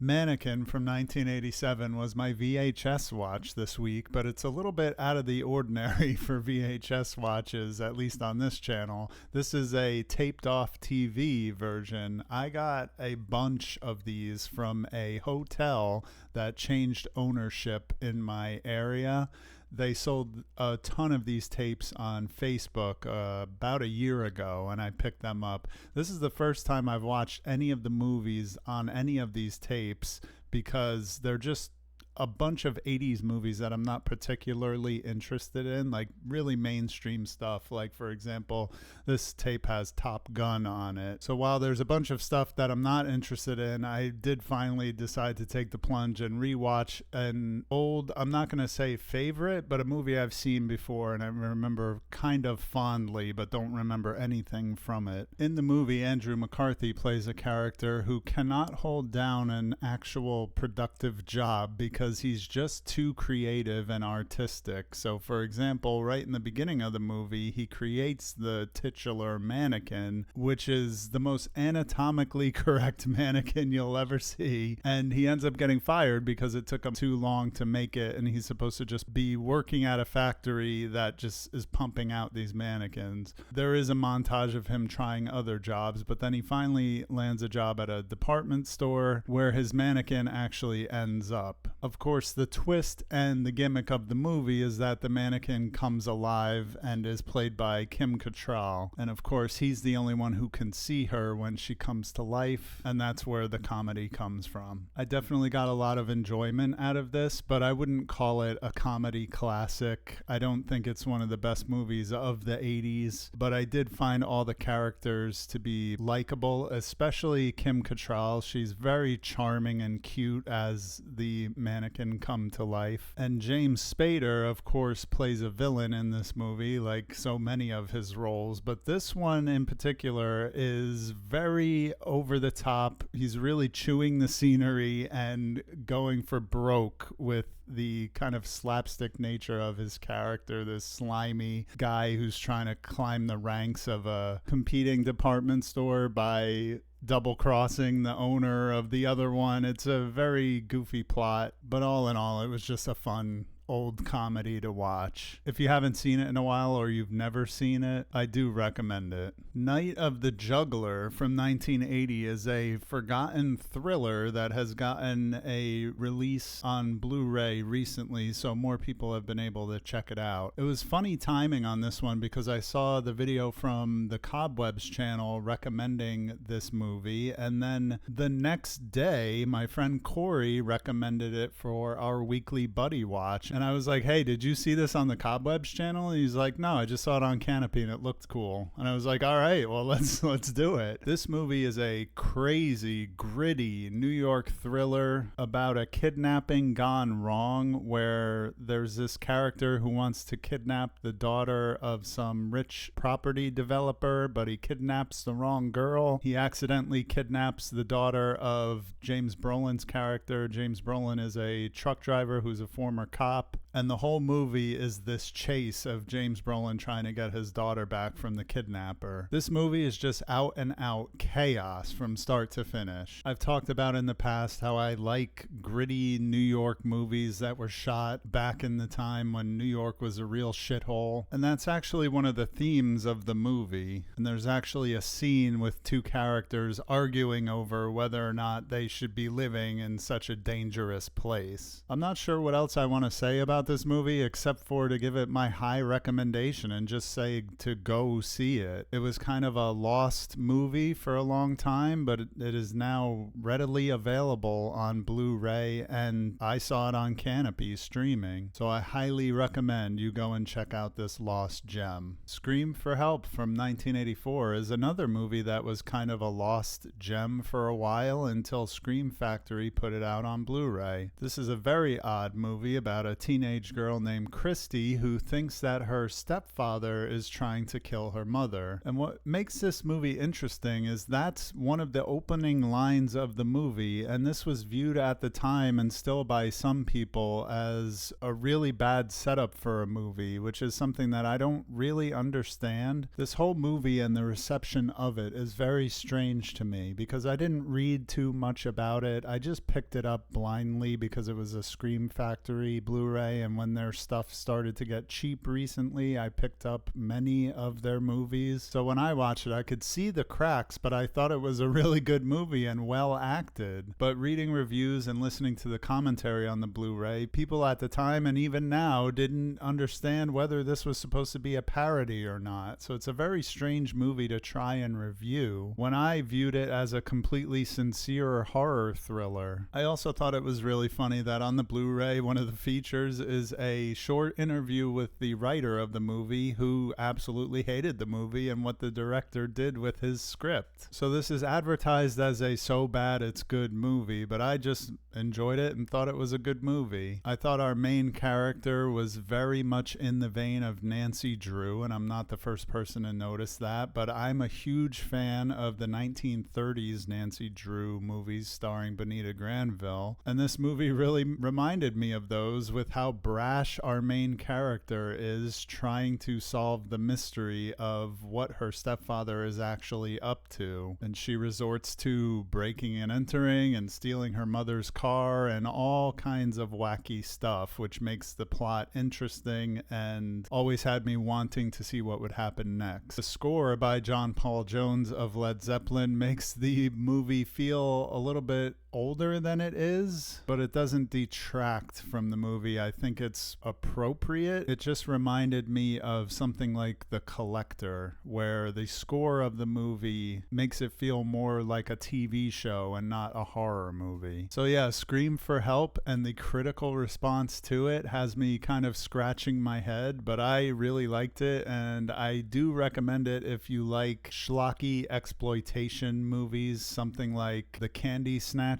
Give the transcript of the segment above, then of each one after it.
Mannequin from 1987 was my VHS watch this week, but it's a little bit out of the ordinary for VHS watches, at least on this channel. This is a taped off TV version. I got a bunch of these from a hotel that changed ownership in my area. They sold a ton of these tapes on Facebook about a year ago, and I picked them up. This is the first time I've watched any of the movies on any of these tapes because they're just a bunch of 80s movies that I'm not particularly interested in, like really mainstream stuff. Like, for example, this tape has Top Gun on it. So while there's a bunch of stuff that I'm not interested in, I did finally decide to take the plunge and rewatch an old, I'm not going to say favorite, but a movie I've seen before and I remember kind of fondly, but don't remember anything from it. In the movie, Andrew McCarthy plays a character who cannot hold down an actual productive job because he's just too creative and artistic. So, for example, right in the beginning of the movie, he creates the titular mannequin, which is the most anatomically correct mannequin you'll ever see. And he ends up getting fired because it took him too long to make it, and he's supposed to just be working at a factory that just is pumping out these mannequins. There is a montage of him trying other jobs, but then he finally lands a job at a department store where his mannequin actually ends up. Of course, the twist and the gimmick of the movie is that the mannequin comes alive and is played by Kim Cattrall. And of course, he's the only one who can see her when she comes to life, and that's where the comedy comes from. I definitely got a lot of enjoyment out of this, but I wouldn't call it a comedy classic. I don't think it's one of the best movies of the 80s, but I did find all the characters to be likable, especially Kim Cattrall. She's very charming and cute as the mannequin come to life. And James Spader, of course, plays a villain in this movie, like so many of his roles, but this one in particular is very over the top. He's really chewing the scenery and going for broke with the kind of slapstick nature of his character, this slimy guy who's trying to climb the ranks of a competing department store by double crossing the owner of the other one. It's a very goofy plot, but all in all, it was just a fun old comedy to watch. If you haven't seen it in a while or you've never seen it, I do recommend it. Night of the Juggler from 1980 is a forgotten thriller that has gotten a release on Blu-ray recently, so more people have been able to check it out. It was funny timing on this one because I saw the video from the Cobwebs channel recommending this movie, and then the next day my friend Corey recommended it for our weekly buddy watch. And I was like, hey, did you see this on the Cobwebs channel? And he's like, no, I just saw it on Canopy and it looked cool. And I was like, all right, well, let's do it. This movie is a crazy, gritty New York thriller about a kidnapping gone wrong, where there's this character who wants to kidnap the daughter of some rich property developer, but he kidnaps the wrong girl. He accidentally kidnaps the daughter of James Brolin's character. James Brolin is a truck driver who's a former cop. And the whole movie is this chase of James Brolin trying to get his daughter back from the kidnapper. This movie is just out and out chaos from start to finish. I've talked about in the past how I like gritty New York movies that were shot back in the time when New York was a real shithole. And that's actually one of the themes of the movie. And there's actually a scene with two characters arguing over whether or not they should be living in such a dangerous place. I'm not sure what else I want to say about this movie except for to give it my high recommendation and just say to go see it. It was kind of a lost movie for a long time, but it is now readily available on Blu-ray, and I saw it on Canopy streaming. So I highly recommend you go and check out this lost gem. Scream for Help from 1984 is another movie that was kind of a lost gem for a while until Scream Factory put it out on Blu-ray. This is a very odd movie about a teenage teenage girl named Christy who thinks that her stepfather is trying to kill her mother. And what makes this movie interesting is that's one of the opening lines of the movie, and this was viewed at the time and still by some people as a really bad setup for a movie, which is something that I don't really understand. This whole movie and the reception of it is very strange to me because I didn't read too much about it. I just picked it up blindly because it was a Scream Factory Blu-ray, and when their stuff started to get cheap recently, I picked up many of their movies. So when I watched it, I could see the cracks, but I thought it was a really good movie and well acted. But reading reviews and listening to the commentary on the Blu-ray, people at the time and even now didn't understand whether this was supposed to be a parody or not. So it's a very strange movie to try and review when I viewed it as a completely sincere horror thriller. I also thought it was really funny that on the Blu-ray, one of the features is a short interview with the writer of the movie who absolutely hated the movie and what the director did with his script. So this is advertised as a so bad it's good movie, but I just enjoyed it and thought it was a good movie. I thought our main character was very much in the vein of Nancy Drew, and I'm not the first person to notice that, but I'm a huge fan of the 1930s Nancy Drew movies starring Bonita Granville, and this movie really reminded me of those with how brash our main character is trying to solve the mystery of what her stepfather is actually up to. And she resorts to breaking and entering and stealing her mother's car and all kinds of wacky stuff, which makes the plot interesting and always had me wanting to see what would happen next. The score by John Paul Jones of Led Zeppelin makes the movie feel a little bit older than it is, but it doesn't detract from the movie. I think it's appropriate. It just reminded me of something like The Collector, where the score of the movie makes it feel more like a TV show and not a horror movie. So yeah, Scream for help, and the critical response to it has me kind of scratching my head, but I really liked it, and I do recommend it if you like schlocky exploitation movies, something like The Candy Snatchers.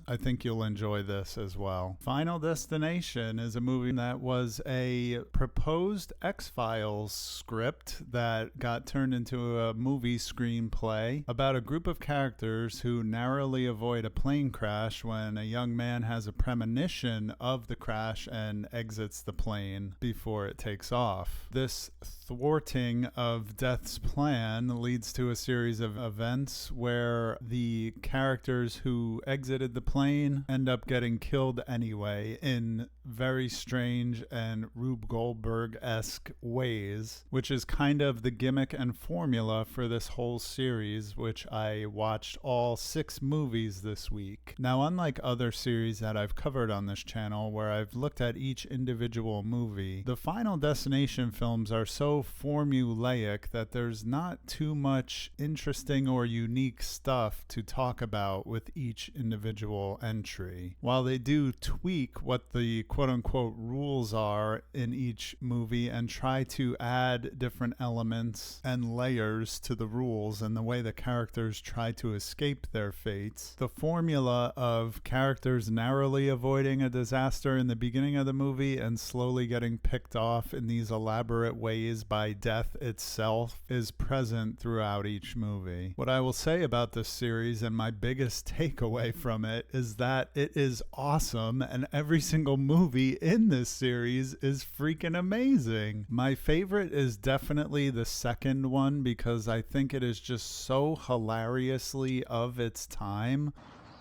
I think you'll enjoy this as well. Final Destination is a movie that was a proposed X-Files script that got turned into a movie screenplay about a group of characters who narrowly avoid a plane crash when a young man has a premonition of the crash and exits the plane before it takes off. This thwarting of Death's plan leads to a series of events where the characters who exited the plane end up getting killed anyway in very strange and Rube Goldberg-esque ways, which is kind of the gimmick and formula for this whole series, which I watched all 6 movies this week. Now, unlike other series that I've covered on this channel where I've looked at each individual movie, the Final Destination films are so formulaic that there's not too much interesting or unique stuff to talk about with each individual entry. While they do tweak what the quote-unquote rules are in each movie and try to add different elements and layers to the rules and the way the characters try to escape their fates, the formula of characters narrowly avoiding a disaster in the beginning of the movie and slowly getting picked off in these elaborate ways by death itself is present throughout each movie. What I will say about this series and my biggest takeaway from it is that it is awesome, and every single movie in this series is freaking amazing. My favorite is definitely the second one because I think it is just so hilariously of its time.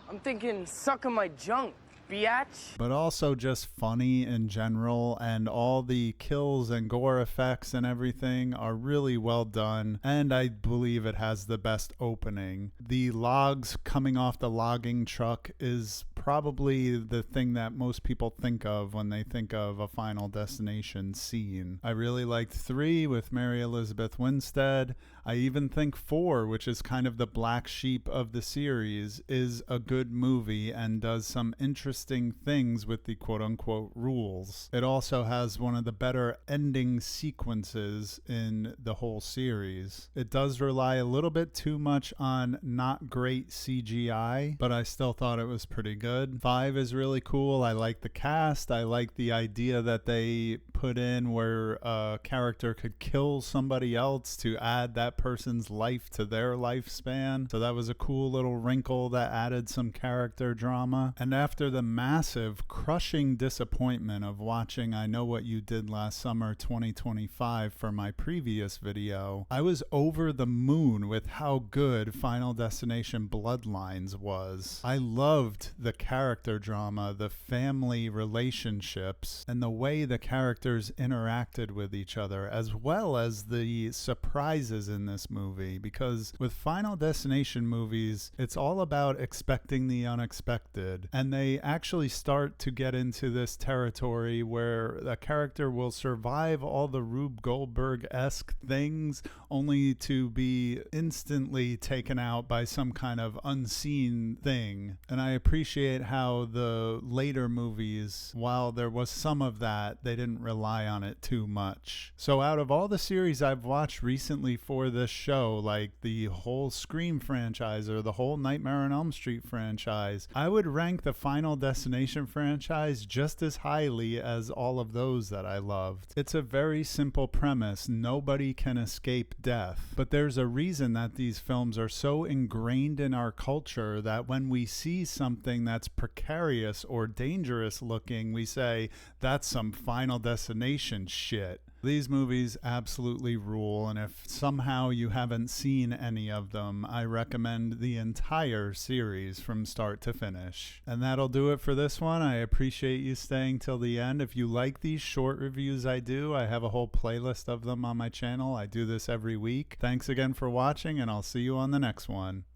I'm thinking sucking my junk, biatch. But also just funny in general, and all the kills and gore effects and everything are really well done, and I believe it has the best opening. The logs coming off the logging truck is probably the thing that most people think of when they think of a Final Destination scene. I really liked 3 with Mary Elizabeth Winstead. I even think 4, which is kind of the black sheep of the series, is a good movie and does some interesting things with the quote-unquote rules. It also has one of the better ending sequences in the whole series. It does rely a little bit too much on not great CGI, but I still thought it was pretty good. good. 5 is really cool. I like the cast. I like the idea that they put in where a character could kill somebody else to add that person's life to their lifespan. So that was a cool little wrinkle that added some character drama. And after the massive, crushing disappointment of watching I Know What You Did Last Summer 2025 for my previous video, I was over the moon with how good Final Destination Bloodlines was. I loved the character drama, the family relationships, and the way the characters interacted with each other, as well as the surprises in this movie. Because with Final Destination movies, it's all about expecting the unexpected, and they actually start to get into this territory where a character will survive all the Rube Goldberg-esque things only to be instantly taken out by some kind of unseen thing. And I appreciate how the later movies, while there was some of that, they didn't rely on it too much. So out of all the series I've watched recently for this show, like the whole Scream franchise or the whole Nightmare on Elm Street franchise, I would rank the Final Destination franchise just as highly as all of those that I loved. It's a very simple premise. Nobody can escape death. But there's a reason that these films are so ingrained in our culture that when we see something that's precarious or dangerous looking, we say, that's some Final Destination shit. These movies absolutely rule, and if somehow you haven't seen any of them, I recommend the entire series from start to finish. And that'll do it for this one. I appreciate you staying till the end. If you like these short reviews I do, I have a whole playlist of them on my channel. I do this every week. Thanks again for watching, and I'll see you on the next one.